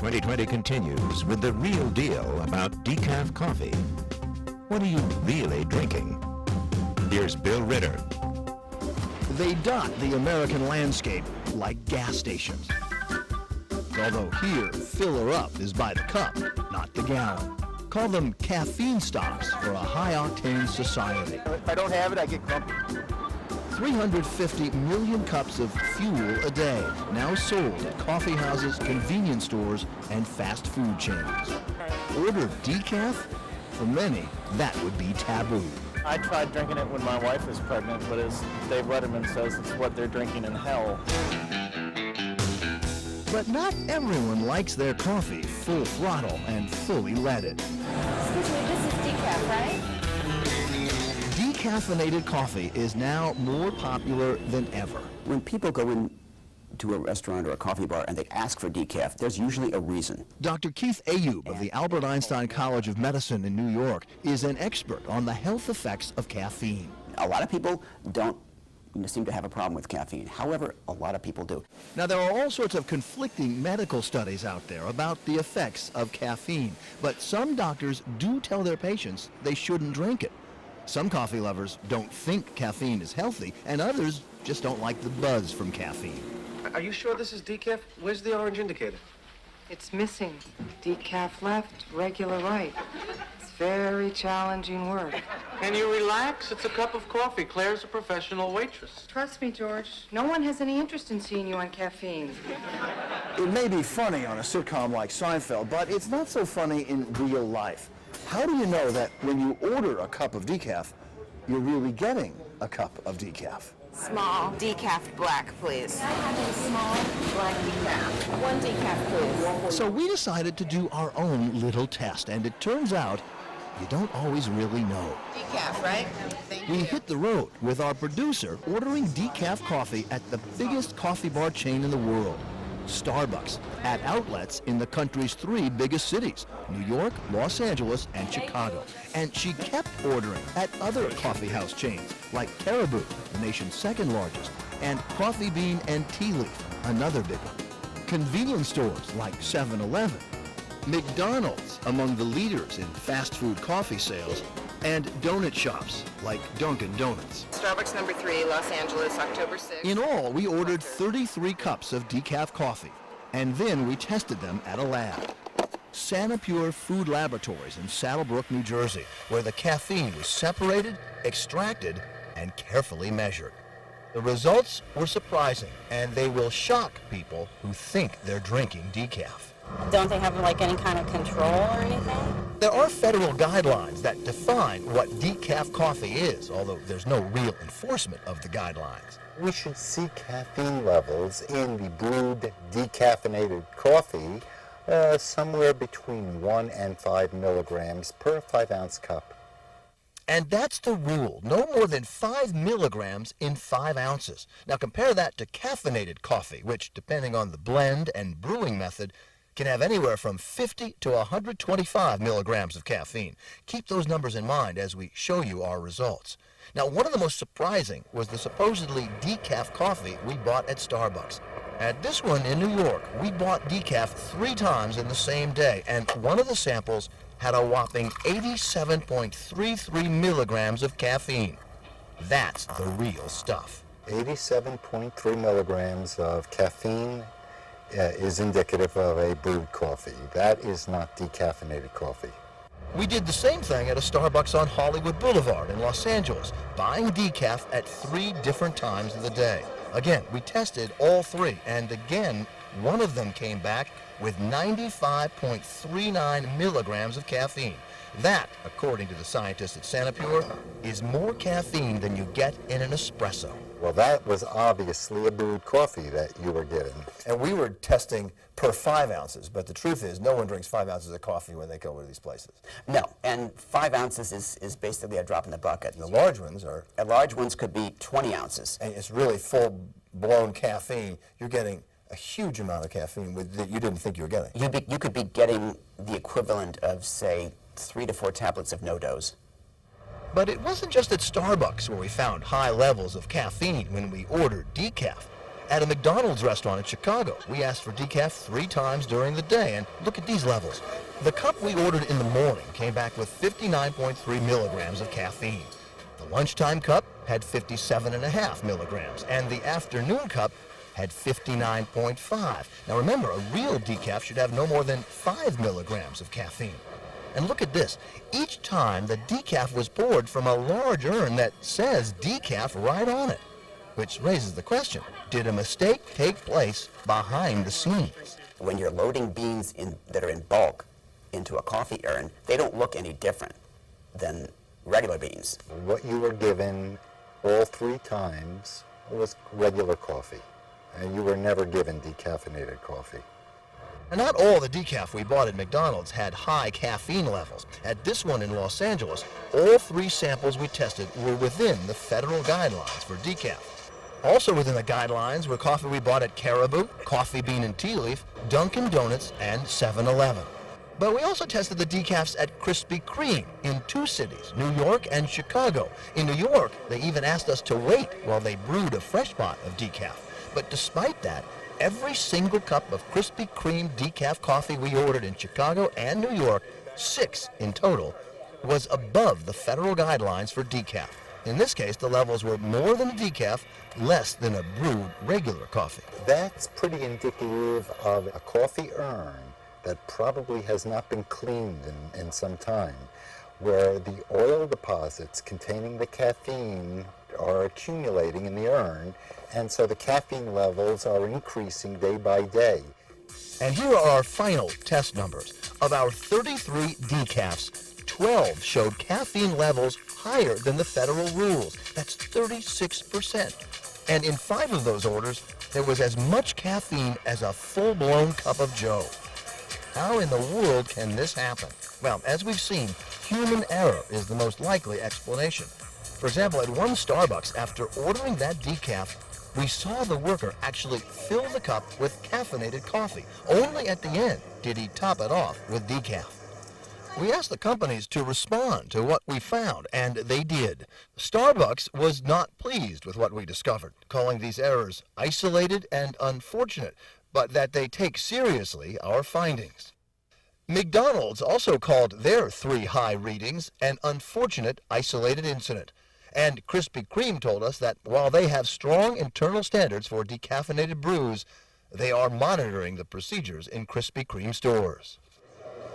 2020 continues with the real deal about decaf coffee. What are you really drinking? Here's Bill Ritter. They dot the American landscape like gas stations. Although here, filler up is by the cup, not the gallon. Call them caffeine stops for a high-octane society. If I don't have it, I get grumpy. 350 million cups of fuel a day, now sold at coffee houses, convenience stores, and fast food chains. Order decaf? For many, that would be taboo. I tried drinking it when my wife was pregnant, but as Dave Letterman says, it's what they're drinking in hell. But not everyone likes their coffee full throttle and fully leaded. Excuse me, this is decaf, right? Decaffeinated coffee is now more popular than ever. When people go in to a restaurant or a coffee bar and they ask for decaf, there's usually a reason. Dr. Keith Ayub of the Albert Einstein College of Medicine in New York is an expert on the health effects of caffeine. A lot of people don't seem to have a problem with caffeine. However, a lot of people do. Now, there are all sorts of conflicting medical studies out there about the effects of caffeine, but some doctors do tell their patients they shouldn't drink it. Some coffee lovers don't think caffeine is healthy, and others just don't like the buzz from caffeine. Are you sure this is decaf? Where's the orange indicator? It's missing. Decaf left, regular right. It's very challenging work. Can you relax? It's a cup of coffee. Claire's a professional waitress. Trust me, George, no one has any interest in seeing you on caffeine. It may be funny on a sitcom like Seinfeld, but it's not so funny in real life. How do you know that when you order a cup of decaf, you're really getting a cup of decaf? Small decaf black, please. I have a small black decaf. One decaf, please. So we decided to do our own little test, and it turns out you don't always really know. Decaf, right? Thank We you. hit the road with our producer ordering decaf coffee at the biggest coffee bar chain in the world, Starbucks, at outlets in the country's 3 biggest cities, New York, Los Angeles, and Chicago. And she kept ordering at other coffee house chains like Caribou, the nation's 2nd largest, and Coffee Bean and Tea Leaf, another big one. Convenience stores like 7-Eleven, McDonald's, among the leaders in fast food coffee sales, and donut shops like Dunkin' Donuts. Starbucks number 3, Los Angeles, October 6th. In all, we ordered 33 cups of decaf coffee, and then we tested them at a lab. Sanapure Food Laboratories in Saddlebrook, New Jersey, where the caffeine was separated, extracted, and carefully measured. The results were surprising, and they will shock people who think they're drinking decaf. Don't they have like any kind of control or anything? There are federal guidelines that define what decaf coffee is, although there's no real enforcement of the guidelines. We should see caffeine levels in the brewed decaffeinated coffee somewhere between 1 and 5 milligrams per 5-ounce cup. And that's the rule, no more than 5 milligrams in 5 ounces. Now compare that to caffeinated coffee, which, depending on the blend and brewing method, can have anywhere from 50 to 125 milligrams of caffeine. Keep those numbers in mind as we show you our results. Now, one of the most surprising was the supposedly decaf coffee we bought at Starbucks. At this one in New York, we bought decaf 3 times in the same day, and one of the samples had a whopping 87.33 milligrams of caffeine. That's the real stuff. 87.3 milligrams of caffeine is indicative of a brewed coffee. That is not decaffeinated coffee. We did the same thing at a Starbucks on Hollywood Boulevard in Los Angeles, buying decaf at 3 different times of the day. Again, we tested all 3, and again, one of them came back with 95.39 milligrams of caffeine. That, according to the scientists at Sanapure, is more caffeine than you get in an espresso. Well, that was obviously a brewed coffee that you were getting. And we were testing per 5 ounces, but the truth is no one drinks 5 ounces of coffee when they go to these places. No, and 5 ounces is basically a drop in the bucket. And the large ones are... Large ones could be 20 ounces. And it's really full-blown caffeine. You're getting a huge amount of caffeine that you didn't think you were getting. You could be getting the equivalent of, say, 3 to 4 tablets of no-dose. But it wasn't just at Starbucks where we found high levels of caffeine when we ordered decaf. At a McDonald's restaurant in Chicago, we asked for decaf 3 times during the day, and look at these levels. The cup we ordered in the morning came back with 59.3 milligrams of caffeine. The lunchtime cup had 57.5 milligrams, and the afternoon cup had 59.5. Now remember, a real decaf should have no more than 5 milligrams of caffeine. And look at this. Each time the decaf was poured from a large urn that says decaf right on it. Which raises the question, did a mistake take place behind the scenes? When you're loading beans that are in bulk into a coffee urn, they don't look any different than regular beans. What you were given all 3 times was regular coffee, and you were never given decaffeinated coffee. And not all the decaf we bought at McDonald's had high caffeine levels. At this one in Los Angeles, all 3 samples we tested were within the federal guidelines for decaf. Also within the guidelines were coffee we bought at Caribou, Coffee Bean and Tea Leaf, Dunkin' Donuts, and 7-Eleven. But we also tested the decafs at Krispy Kreme in 2 cities, New York and Chicago. In New York, they even asked us to wait while they brewed a fresh pot of decaf. But despite that, every single cup of Krispy Kreme decaf coffee we ordered in Chicago and New York, 6 in total, was above the federal guidelines for decaf. In this case, the levels were more than a decaf, less than a brewed regular coffee. That's pretty indicative of a coffee urn that probably has not been cleaned in some time, where the oil deposits containing the caffeine are accumulating in the urn, and so the caffeine levels are increasing day by day. And here are our final test numbers. Of our 33 decafs, 12 showed caffeine levels higher than the federal rules. That's 36%. And in 5 of those orders, there was as much caffeine as a full-blown cup of joe. How in the world can this happen? Well, as we've seen, human error is the most likely explanation. For example, at one Starbucks, after ordering that decaf, we saw the worker actually fill the cup with caffeinated coffee. Only at the end did he top it off with decaf. We asked the companies to respond to what we found, and they did. Starbucks was not pleased with what we discovered, calling these errors isolated and unfortunate, but that they take seriously our findings. McDonald's also called their 3 high readings an unfortunate isolated incident. And Krispy Kreme told us that while they have strong internal standards for decaffeinated brews, they are monitoring the procedures in Krispy Kreme stores.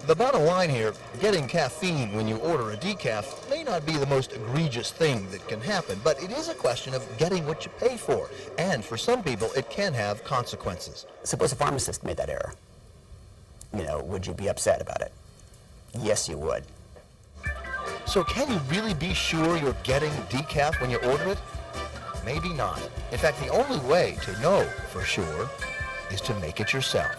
The bottom line here, getting caffeine when you order a decaf may not be the most egregious thing that can happen, but it is a question of getting what you pay for. And for some people, it can have consequences. Suppose a pharmacist made that error. Would you be upset about it? Yes, you would. So can you really be sure you're getting decaf when you order it? Maybe not. In fact, the only way to know for sure is to make it yourself.